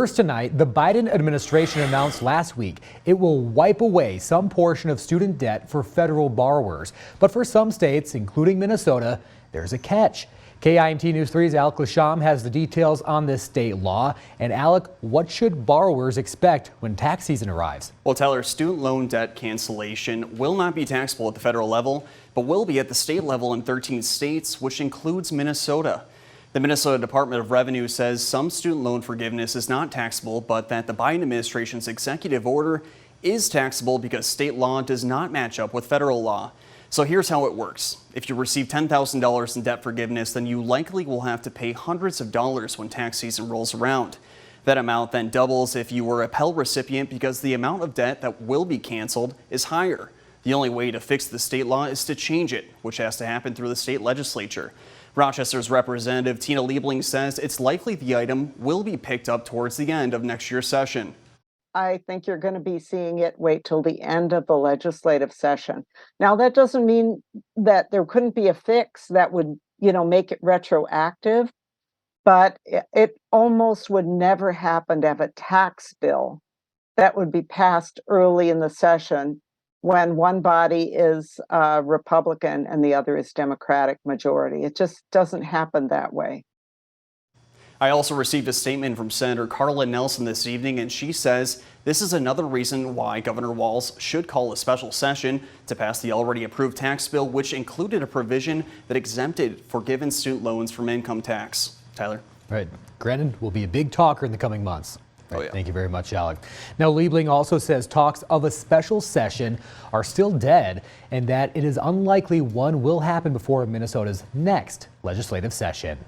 First tonight, the Biden administration announced last week it will wipe away some portion of student debt for federal borrowers. But for some states, including Minnesota, there's a catch. KIMT News 3's Alek LaShomb has the details on this state law. And Alek, what should borrowers expect when tax season arrives? Well, Tyler, student loan debt cancellation will not be taxable at the federal level, but will be at the state level in 13 states, which includes Minnesota. The Minnesota Department of Revenue says some student loan forgiveness is not taxable, but that the Biden administration's executive order is taxable because state law does not match up with federal law. So here's how it works. If you receive $10,000 in debt forgiveness, then you likely will have to pay hundreds of dollars when tax season rolls around. That amount then doubles if you were a Pell recipient because the amount of debt that will be canceled is higher. The only way to fix the state law is to change it, which has to happen through the state legislature. Rochester's Representative Tina Liebling says it's likely the item will be picked up towards the end of next year's session. I think you're going to be seeing it wait till the end of the legislative session. Now, that doesn't mean that there couldn't be a fix that would, make it retroactive, but it almost would never happen to have a tax bill that would be passed early in the session when one body is Republican and the other is Democratic majority. It just doesn't happen that way. I also received a statement from Senator Carla Nelson this evening, and she says this is another reason why Governor Walz should call a special session to pass the already approved tax bill, which included a provision that exempted forgiven student loans from income tax. Tyler. Right. Granted, will be a big talker in the coming months. Oh, yeah. Thank you very much, Alek. Now, Liebling also says talks of a special session are still dead and that it is unlikely one will happen before Minnesota's next legislative session.